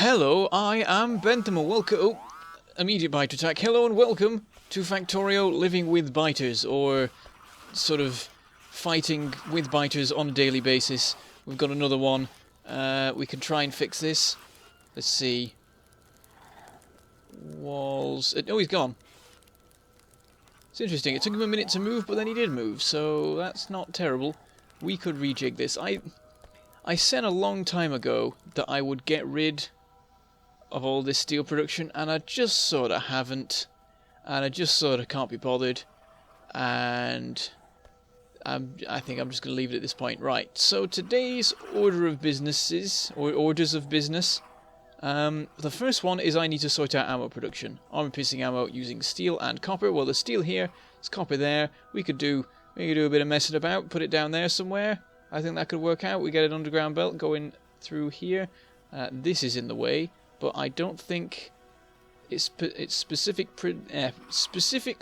Hello, I am Bentham. Welcome. Oh, immediate bite attack. Hello and welcome to Factorio living with biters, or sort of fighting with biters on a daily basis. We've got another one. We can try and fix this. Let's see. Walls. Oh, he's gone. It's interesting. It took him a minute to move, but then he did move, so that's not terrible. We could rejig this. I said a long time ago that I would get rid of all this steel production, and I just sort of haven't, and I just sort of can't be bothered, and I think I'm just going to leave it at this point. Right, so today's order of businesses, or orders of business, the first one is I need to sort out ammo production. Armor-piercing ammo using steel and copper. Well, there's steel here, there's copper there. We could do a bit of messing about, put it down there somewhere. I think that could work out. We get an underground belt going through here. This is in the way, but I don't think its specific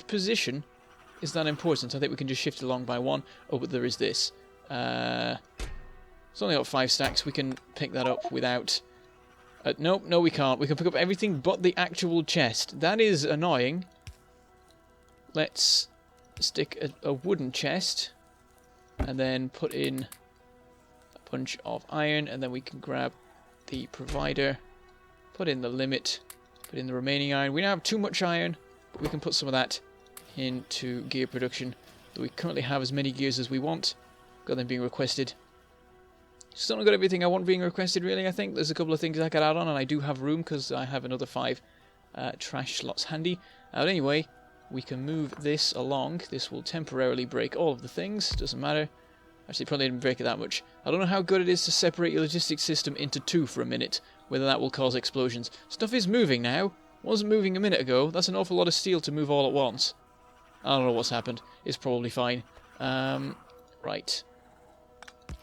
position is that important. I think we can just shift along by one. Oh, but there is this. It's only got 5 stacks. We can pick that up without... no, we can't. We can pick up everything but the actual chest. That is annoying. Let's stick a wooden chest and then put in a bunch of iron, and then we can grab the provider, put in the limit, put in the remaining iron. We don't have too much iron, but we can put some of that into gear production. Though we currently have as many gears as we want. Got them being requested. Still not got everything I want being requested, really. I think there's a couple of things I could add on, and I do have room because I have another 5 trash slots handy. But anyway, we can move this along. This will temporarily break all of the things. Doesn't matter. Actually, probably didn't break it that much. I don't know how good it is to separate your logistics system into 2 for a minute, whether that will cause explosions. Stuff is moving now. Wasn't moving a minute ago. That's an awful lot of steel to move all at once. I don't know what's happened. It's probably fine. Right.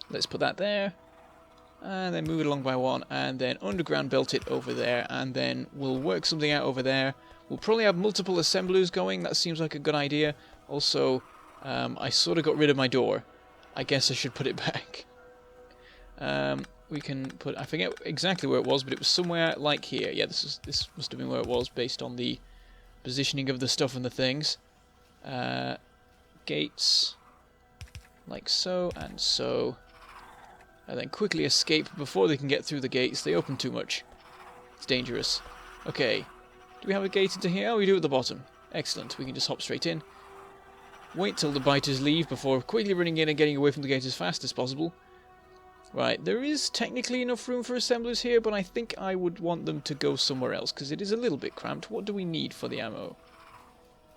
Let's put that there. And then move it along by 1, and then underground belt it over there, and then we'll work something out over there. We'll probably have multiple assemblers going. That seems like a good idea. Also, I sort of got rid of my door. I guess I should put it back. We can put... I forget exactly where it was, but it was somewhere like here. Yeah, this must have been where it was, based on the positioning of the stuff and the things. Gates, like so and so. And then quickly escape before they can get through the gates. They open too much. It's dangerous. Okay. Do we have a gate into here? Oh, we do at the bottom. Excellent. We can just hop straight in. Wait till the biters leave before quickly running in and getting away from the gate as fast as possible. Right, there is technically enough room for assemblers here, but I think I would want them to go somewhere else, because it is a little bit cramped. What do we need for the ammo?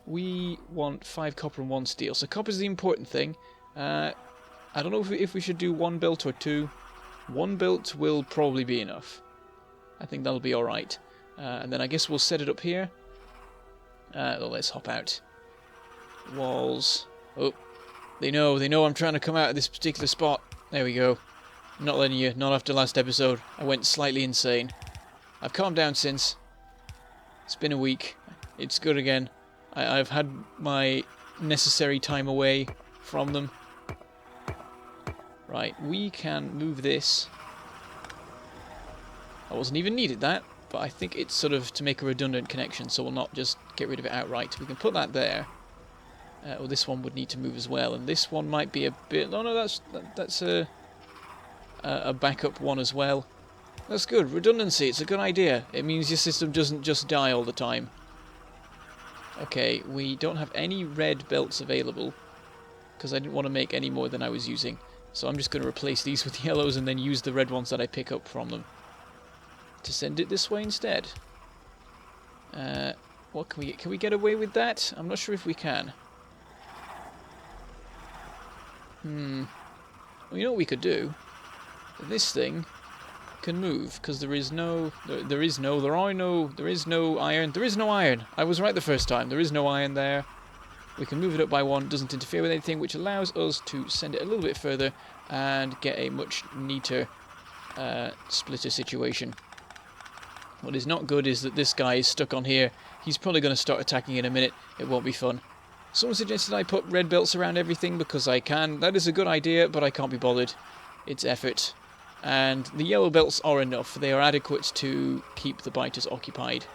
We want 5 copper and 1 steel. So copper is the important thing. I don't know if we should do 1 belt or 2. 1 belt will probably be enough. I think that'll be alright. And then I guess we'll set it up here. Let's hop out. Walls. Oh, they know I'm trying to come out of this particular spot. There we go. I'm not letting you, not after last episode. I went slightly insane. I've calmed down since. It's been a week. It's good again. I've had my necessary time away from them. Right, we can move this. I wasn't even needed that, but I think it's sort of to make a redundant connection, so we'll not just get rid of it outright. We can put that there. Well, this one would need to move as well, and this one might be a bit... Oh no, that's a backup one as well. That's good. Redundancy, it's a good idea. It means your system doesn't just die all the time. Okay, we don't have any red belts available, because I didn't want to make any more than I was using. So I'm just going to replace these with yellows and then use the red ones that I pick up from them to send it this way instead. What can we get away with that? I'm not sure if we can. Well, you know what we could do? This thing can move, because there is no iron. I was right the first time. There is no iron there. We can move it up by 1. Doesn't interfere with anything, which allows us to send it a little bit further and get a much neater splitter situation. What is not good is that this guy is stuck on here. He's probably going to start attacking in a minute. It won't be fun. Someone suggested I put red belts around everything because I can. That is a good idea, but I can't be bothered. It's effort. And the yellow belts are enough. They are adequate to keep the biters occupied.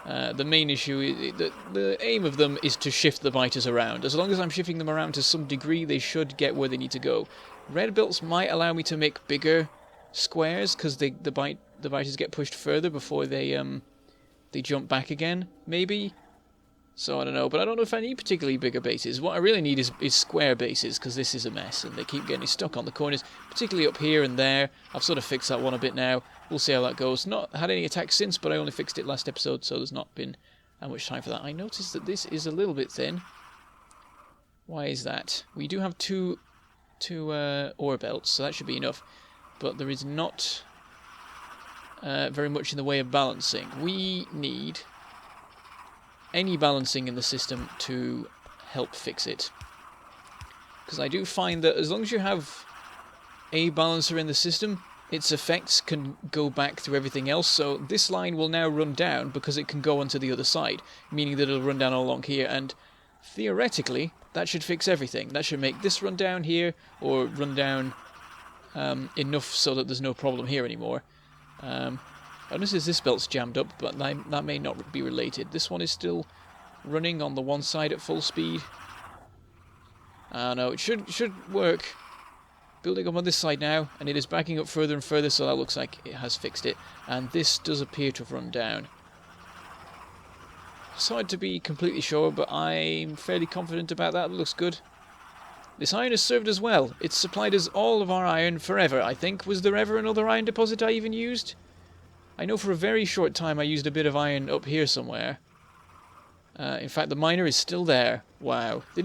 The main issue is the aim of them is to shift the biters around. As long as I'm shifting them around to some degree, they should get where they need to go. Red belts might allow me to make bigger squares because the biters get pushed further before they jump back again, maybe. So I don't know, but I don't know if I need particularly bigger bases. What I really need is square bases, because this is a mess, and they keep getting stuck on the corners, particularly up here and there. I've sort of fixed that one a bit now. We'll see how that goes. Not had any attacks since, but I only fixed it last episode, so there's not been that much time for that. I noticed that this is a little bit thin. Why is that? We do have two ore belts, so that should be enough. But there is not very much in the way of balancing. We need any balancing in the system to help fix it. Because I do find that as long as you have a balancer in the system, its effects can go back through everything else. So this line will now run down because it can go onto the other side, meaning that it'll run down all along here, and theoretically that should fix everything. That should make this run down here, or run down enough so that there's no problem here anymore. I notice this belt's jammed up, but that may not be related. This one is still running on the one side at full speed. No, it should work. Building up on this side now, and it is backing up further and further, so that looks like it has fixed it. And this does appear to have run down. It's hard to be completely sure, but I'm fairly confident about that. It looks good. This iron has served us well. It's supplied us all of our iron forever, I think. Was there ever another iron deposit I even used? I know for a very short time I used a bit of iron up here somewhere. In fact, the miner is still there. Wow. They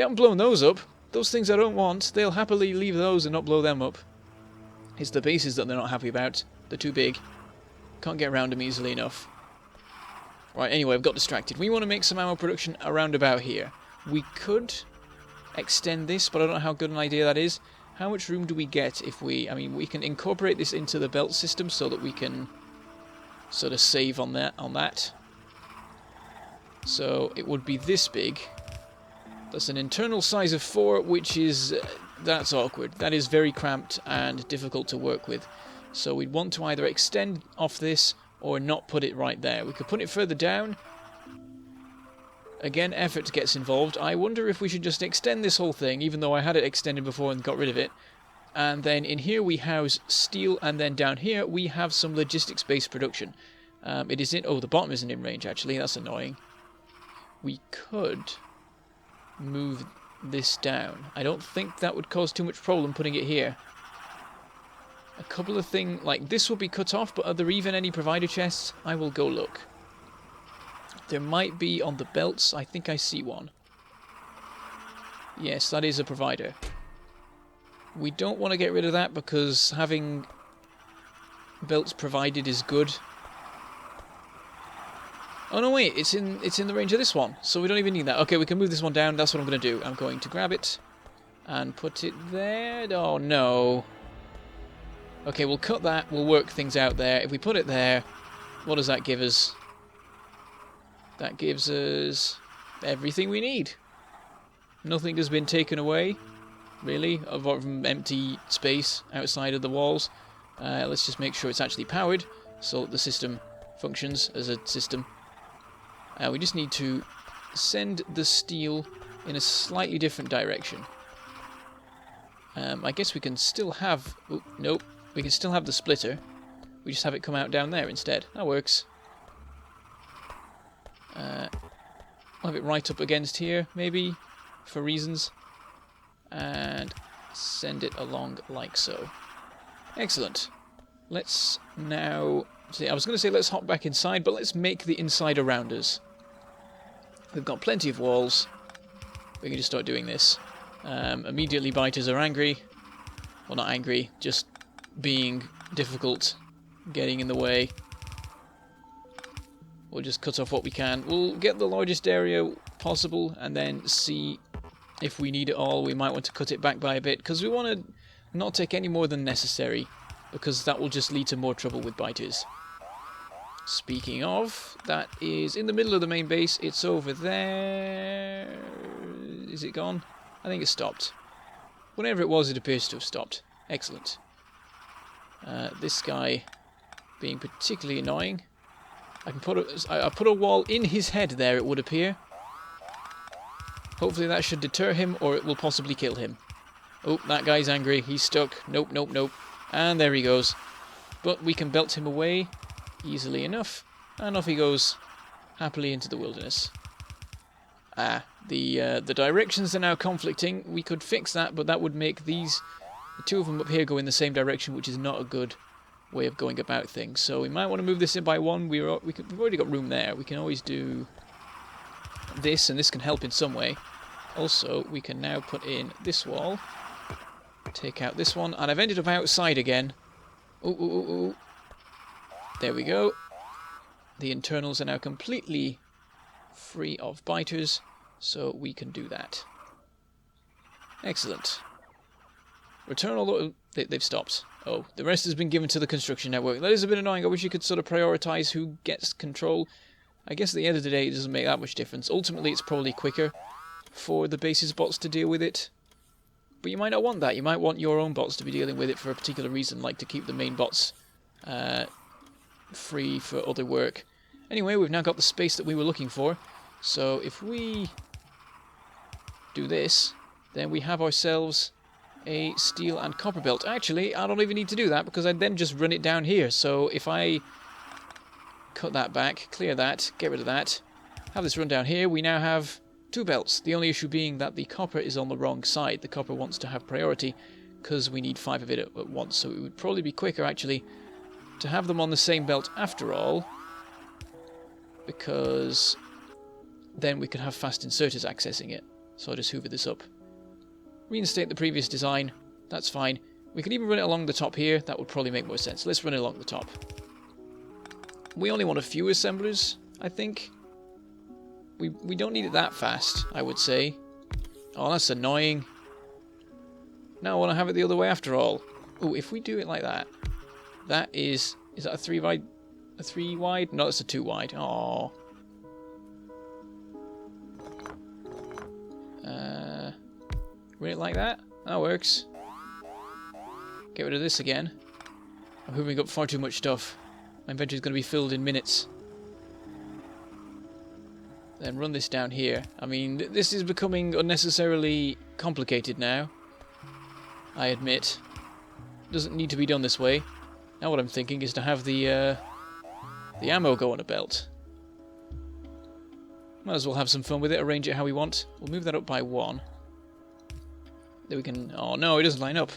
haven't blown those up. Those things I don't want. They'll happily leave those and not blow them up. It's the bases that they're not happy about. They're too big. Can't get around them easily enough. Right, anyway, I've got distracted. We want to make some ammo production around about here. We could extend this, but I don't know how good an idea that is. How much room do we get if we... I mean, we can incorporate this into the belt system so that we can sort of save on that. So it would be this big. That's an internal size of 4, which is... that's awkward. That is very cramped and difficult to work with. So we'd want to either extend off this or not put it right there. We could put it further down. Again, effort gets involved. I wonder if we should just extend this whole thing, even though I had it extended before and got rid of it. And then in here we house steel, and then down here we have some logistics-based production. It is in... oh, the bottom isn't in range, actually. That's annoying. We could move this down. I don't think that would cause too much problem putting it here. A couple of things... like, this will be cut off, but are there even any provider chests? I will go look. There might be on the belts. I think I see one. Yes, that is a provider. We don't want to get rid of that because having belts provided is good. Oh no, wait, it's in the range of this one, so we don't even need that. Okay, we can move this one down. That's what I'm going to do. I'm going to grab it and put it there. Oh no. Okay, we'll cut that. We'll work things out there. If we put it there, what does that give us? That gives us everything we need. Nothing has been taken away, really, apart from empty space outside of the walls. Let's just make sure it's actually powered, so the system functions as a system. We just need to send the steel in a slightly different direction. I guess we can still have... oh, nope. We can still have the splitter. We just have it come out down there instead. That works. I'll have it right up against here, maybe, for reasons. And send it along like so. Excellent. Let's now... see, I was going to say let's hop back inside, but let's make the inside around us. We've got plenty of walls. We can just start doing this. Immediately biters are angry. Well, not angry, just being difficult, getting in the way. We'll just cut off what we can. We'll get the largest area possible and then see if we need it all. We might want to cut it back by a bit because we want to not take any more than necessary, because that will just lead to more trouble with biters. Speaking of, that is in the middle of the main base. It's over there. Is it gone? I think it stopped. Whenever it was, it appears to have stopped. Excellent. This guy being particularly annoying. I put a wall in his head there, it would appear. Hopefully that should deter him, or it will possibly kill him. Oh, that guy's angry. He's stuck. Nope, nope, nope. And there he goes. But we can belt him away easily enough. And off he goes, happily into the wilderness. The directions are now conflicting. We could fix that, but that would make the two of them up here go in the same direction, which is not a good way of going about things. So we might want to move this in by one. We've already got room there. We can always do this, and this can help in some way. Also, we can now put in this wall, take out this one, and I've ended up outside again. Ooh. There we go. The internals are now completely free of biters, so we can do that. Excellent. Return all the... They've stopped. Oh, the rest has been given to the construction network. That is a bit annoying. I wish you could sort of prioritise who gets control. I guess at the end of the day it doesn't make that much difference. Ultimately it's probably quicker for the basis bots to deal with it. But you might not want that. You might want your own bots to be dealing with it for a particular reason, like to keep the main bots free for other work. Anyway, we've now got the space that we were looking for. So if we do this, then we have ourselves a steel and copper belt. Actually, I don't even need to do that because I'd then just run it down here. So if I cut that back, clear that, get rid of that, have this run down here, we now have two belts. The only issue being that the copper is on the wrong side. The copper wants to have priority because we need 5 of it at once. So it would probably be quicker actually to have them on the same belt after all, because then we could have fast inserters accessing it. So I'll just hoover this up. Reinstate the previous design, that's fine. We could even run it along the top here, that would probably make more sense. Let's run it along the top. We only want a few assemblers, I think. We don't need it that fast, I would say. Oh, that's annoying. Now I want to have it the other way after all. Oh, if we do it like that, that is that a 3 wide? A 3 wide? No, that's a 2 wide. Oh. Run it like that? That works. Get rid of this again. I'm hoovering up far too much stuff. My inventory is going to be filled in minutes. Then run this down here. I mean, this is becoming unnecessarily complicated now. I admit. Doesn't need to be done this way. Now what I'm thinking is to have the ammo go on a belt. Might as well have some fun with it, arrange it how we want. We'll move that up by 1. Then we can... Oh no, it doesn't line up.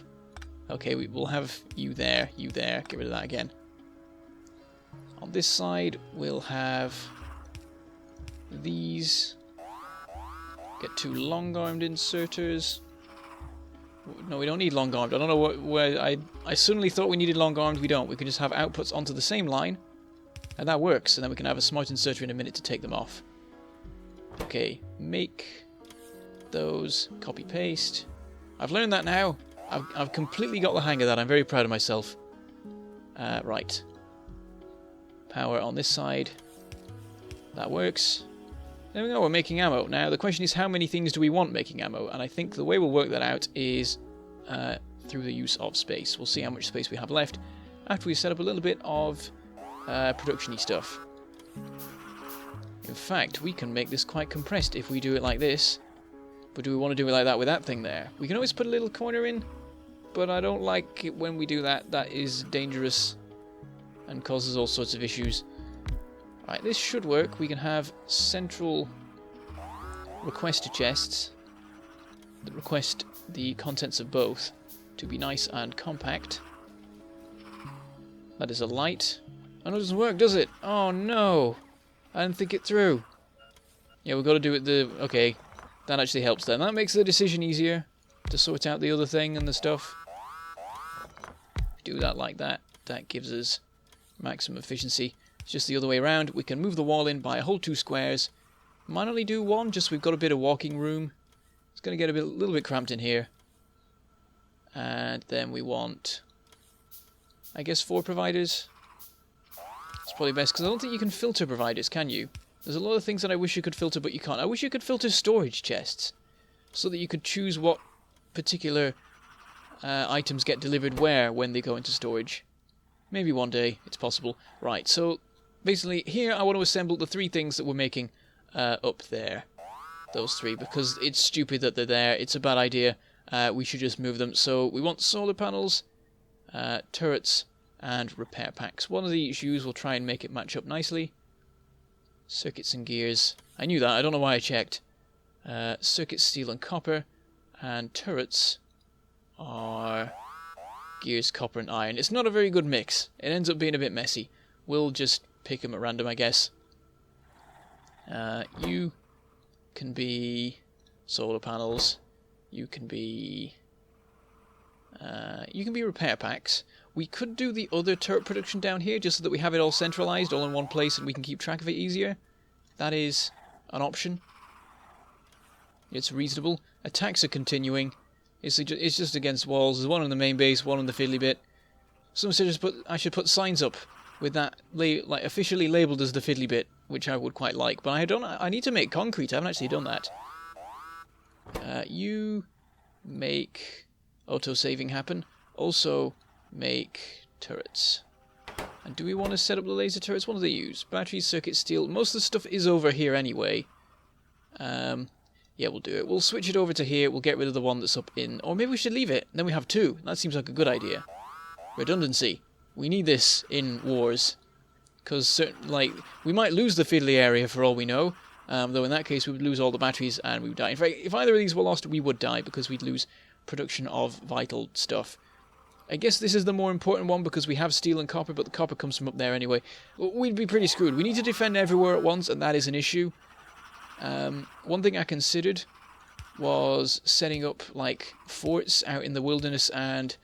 Okay, we'll have you there, get rid of that again. On this side, we'll have these. Get 2 long-armed inserters. No, we don't need long-armed. I don't know where I suddenly thought we needed long-armed. We don't. We can just have outputs onto the same line, and that works. And then we can have a smart inserter in a minute to take them off. Okay, make those, copy-paste. I've learned that now. I've completely got the hang of that. I'm very proud of myself. Right. Power on this side. That works. There we go, we're making ammo. Now, the question is how many things do we want making ammo? And I think the way we'll work that out is through the use of space. We'll see how much space we have left after we set up a little bit of production-y stuff. In fact, we can make this quite compressed if we do it like this. But do we want to do it like that with that thing there? We can always put a little corner in, but I don't like it when we do that. That is dangerous and causes all sorts of issues. Right, this should work. We can have central request chests that request the contents of both to be nice and compact. That is a light. Oh no, it doesn't work, does it? Oh no! I didn't think it through. Yeah, we've got to do it the... Okay, that actually helps then. That makes the decision easier to sort out the other thing and the stuff. Do that like that. That gives us maximum efficiency. It's just the other way around. We can move the wall in by a whole 2 squares. Might only do 1, just we've got a bit of walking room. It's going to get a little bit cramped in here. And then we want, I guess, 4 providers. It's probably best, because I don't think you can filter providers, can you? There's a lot of things that I wish you could filter, but you can't. I wish you could filter storage chests, so that you could choose what particular items get delivered where when they go into storage. Maybe one day, it's possible. Right, so basically here I want to assemble the 3 things that we're making up there. Those 3, because it's stupid that they're there. It's a bad idea. We should just move them. So we want solar panels, turrets, and repair packs. One of these shoes will try and make it match up nicely. Circuits and gears. I knew that. I don't know why I checked. Circuits, steel, and copper. And turrets are gears, copper, and iron. It's not a very good mix. It ends up being a bit messy. We'll just pick them at random, I guess. You can be solar panels. You can be repair packs. We could do the other turret production down here just so that we have it all centralized, all in one place, and we can keep track of it easier. That is an option. It's reasonable. Attacks are continuing. It's just against walls. There's one on the main base, one on the fiddly bit. Someone said I should put signs up with that like officially labelled as the fiddly bit, which I would quite like. But I need to make concrete. I haven't actually done that. You make auto-saving happen. Also make turrets. And do we want to set up the laser turrets? What do they use? Batteries, circuit, steel. Most of the stuff is over here anyway. Yeah, we'll do it. We'll switch it over to here. We'll get rid of the one that's up in... Or maybe we should leave it. Then we have 2. That seems like a good idea. Redundancy. We need this in wars. Because, we might lose the fiddly area for all we know. Though in that case, we would lose all the batteries and we would die. In fact, if either of these were lost, we would die because we'd lose production of vital stuff. I guess this is the more important one because we have steel and copper, but the copper comes from up there anyway. We'd be pretty screwed. We need to defend everywhere at once, and that is an issue. One thing I considered was setting up, forts out in the wilderness and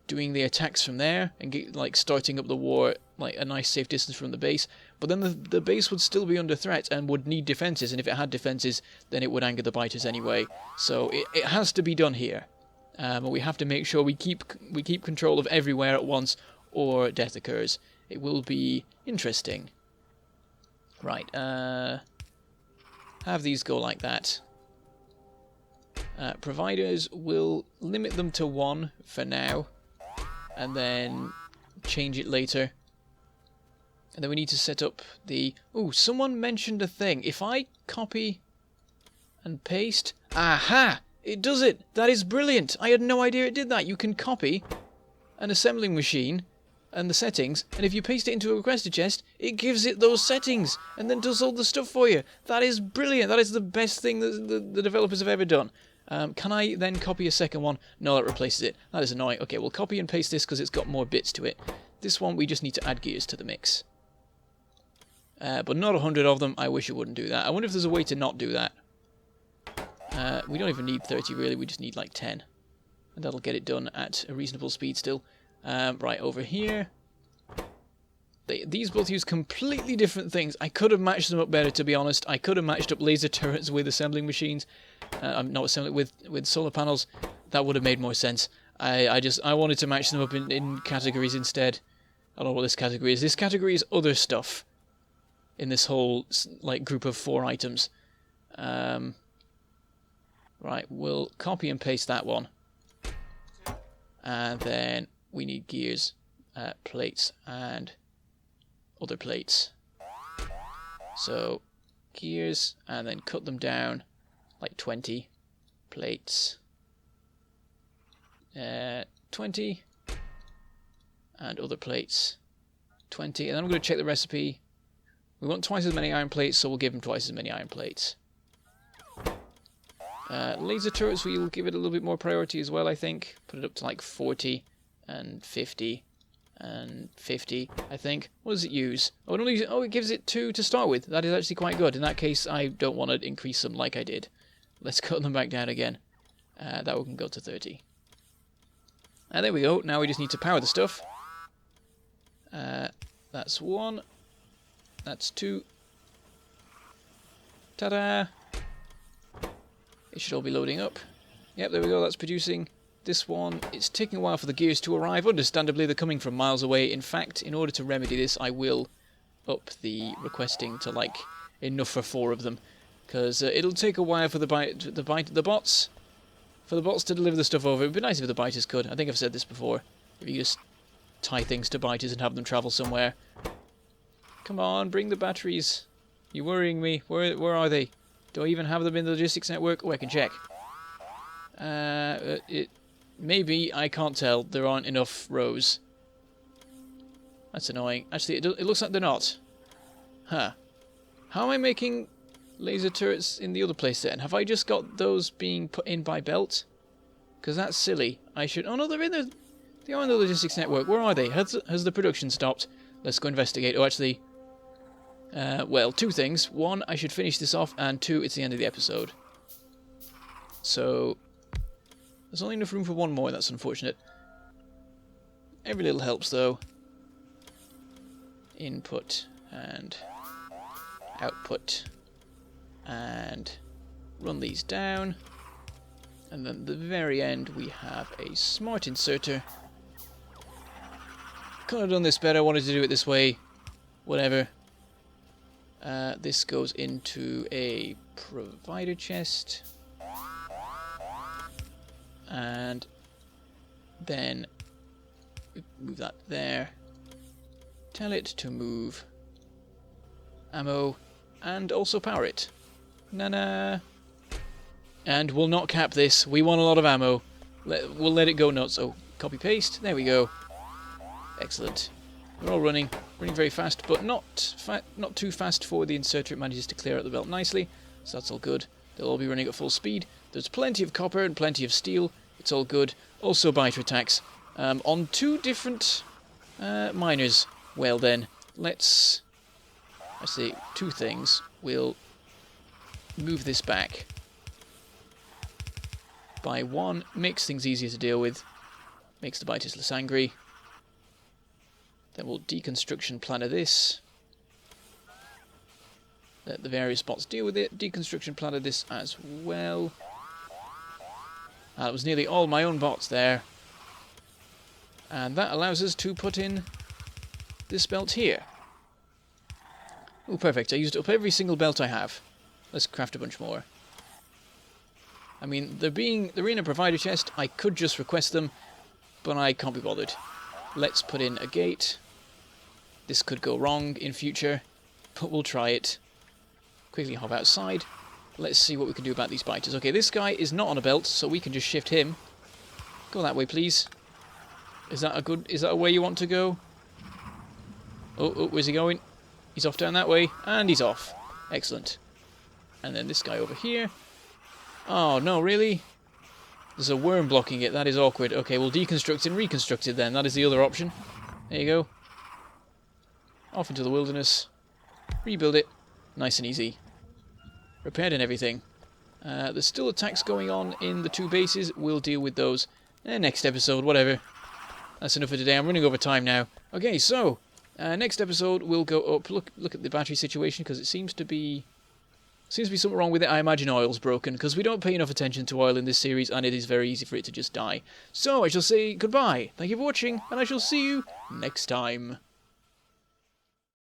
doing the attacks from there and starting up the war, a nice safe distance from the base. But then the base would still be under threat and would need defenses, and if it had defenses, then it would anger the biters anyway. So it has to be done here. But we have to make sure we keep control of everywhere at once, or death occurs. It will be interesting. Right, have these go like that. Providers will limit them to 1 for now, and then change it later. And then we need to set up the... Ooh, someone mentioned a thing. If I copy and paste... Aha! It does it! That is brilliant! I had no idea it did that. You can copy an assembling machine and the settings, and if you paste it into a requester chest, it gives it those settings, and then does all the stuff for you. That is brilliant! That is the best thing that the developers have ever done. Can I then copy a second one? No, that replaces it. That is annoying. Okay, we'll copy and paste this because it's got more bits to it. This one, we just need to add gears to the mix. But not 100 of them. I wish it wouldn't do that. I wonder if there's a way to not do that. We don't even need 30 really, we just need 10. And that'll get it done at a reasonable speed still. Right, over here. These both use completely different things. I could have matched them up better, to be honest. I could have matched up laser turrets with assembling machines. Not assembling, with solar panels. That would have made more sense. I wanted to match them up in categories instead. I don't know what this category is. This category is other stuff. In this whole, group of 4 items. Right, we'll copy and paste that one. And then we need gears, plates, and other plates. So, gears, and then cut them down, 20 plates. 20. And other plates, 20. And then I'm going to check the recipe. We want twice as many iron plates, so we'll give them twice as many iron plates. Laser turrets, we'll give it a little bit more priority as well, I think. Put it up to 40 and 50 and 50, I think. What does it use? It gives it 2 to start with. That is actually quite good. In that case, I don't want to increase them like I did. Let's cut them back down again. That one can go to 30. And there we go. Now we just need to power the stuff. That's 1. That's 2. Ta-da! It should all be loading up. Yep, there we go, that's producing. This one, it's taking a while for the gears to arrive. Understandably, they're coming from miles away. In fact, in order to remedy this, I will up the requesting to, enough for 4 of them. Because it'll take a while for the bots for the bots to deliver the stuff over. It would be nice if the biters could. I think I've said this before. If you just tie things to biters and have them travel somewhere. Come on, bring the batteries. You're worrying me. Where are they? Do I even have them in the logistics network? Oh, I can check. Maybe, I can't tell. There aren't enough rows. That's annoying. Actually, it looks like they're not. Huh. How am I making laser turrets in the other place then? Have I just got those being put in by belt? Because that's silly. I should... Oh no, they're in the... They are in the logistics network. Where are they? Has the production stopped? Let's go investigate. Oh, actually... well, two things. One, I should finish this off, and two, it's the end of the episode. So... There's only enough room for one more, that's unfortunate. Every little helps, though. Input, and... output. And... run these down. And then at the very end, we have a smart inserter. Could have done this better, I wanted to do it this way. Whatever. This goes into a provider chest. And then move that there. Tell it to move ammo and also power it. Na-na. And we'll not cap this. We want a lot of ammo. We'll let it go nuts. Oh, copy paste. There we go. Excellent. We're all running very fast, but not too fast for the inserter. It manages to clear out the belt nicely, so that's all good. They'll all be running at full speed. There's plenty of copper and plenty of steel. It's all good. Also biter attacks on two different miners. Well then, let's see, two things. We'll move this back by one. Makes things easier to deal with. Makes the biters less angry. Then we'll deconstruction planner this. Let the various bots deal with it. Deconstruction planner this as well. That was nearly all my own bots there. And that allows us to put in this belt here. Oh, perfect. I used up every single belt I have. Let's craft a bunch more. I mean, they're in a provider chest. I could just request them, but I can't be bothered. Let's put in a gate. This could go wrong in future, but we'll try it. Quickly hop outside. Let's see what we can do about these biters. Okay, this guy is not on a belt, so we can just shift him. Go that way, please. Is that a way you want to go? Oh, where's he going? He's off down that way, and he's off. Excellent. And then this guy over here. Oh, no, really? There's a worm blocking it. That is awkward. Okay, we'll deconstruct and reconstruct it then. That is the other option. There you go. Off into the wilderness. Rebuild it. Nice and easy. Repaired and everything. There's still attacks going on in the two bases. We'll deal with those next episode, whatever. That's enough for today. I'm running over time now. Okay, so next episode we'll go up. Look at the battery situation, because it seems to be something wrong with it. I imagine oil's broken, because we don't pay enough attention to oil in this series, and it is very easy for it to just die. So I shall say goodbye. Thank you for watching, and I shall see you next time.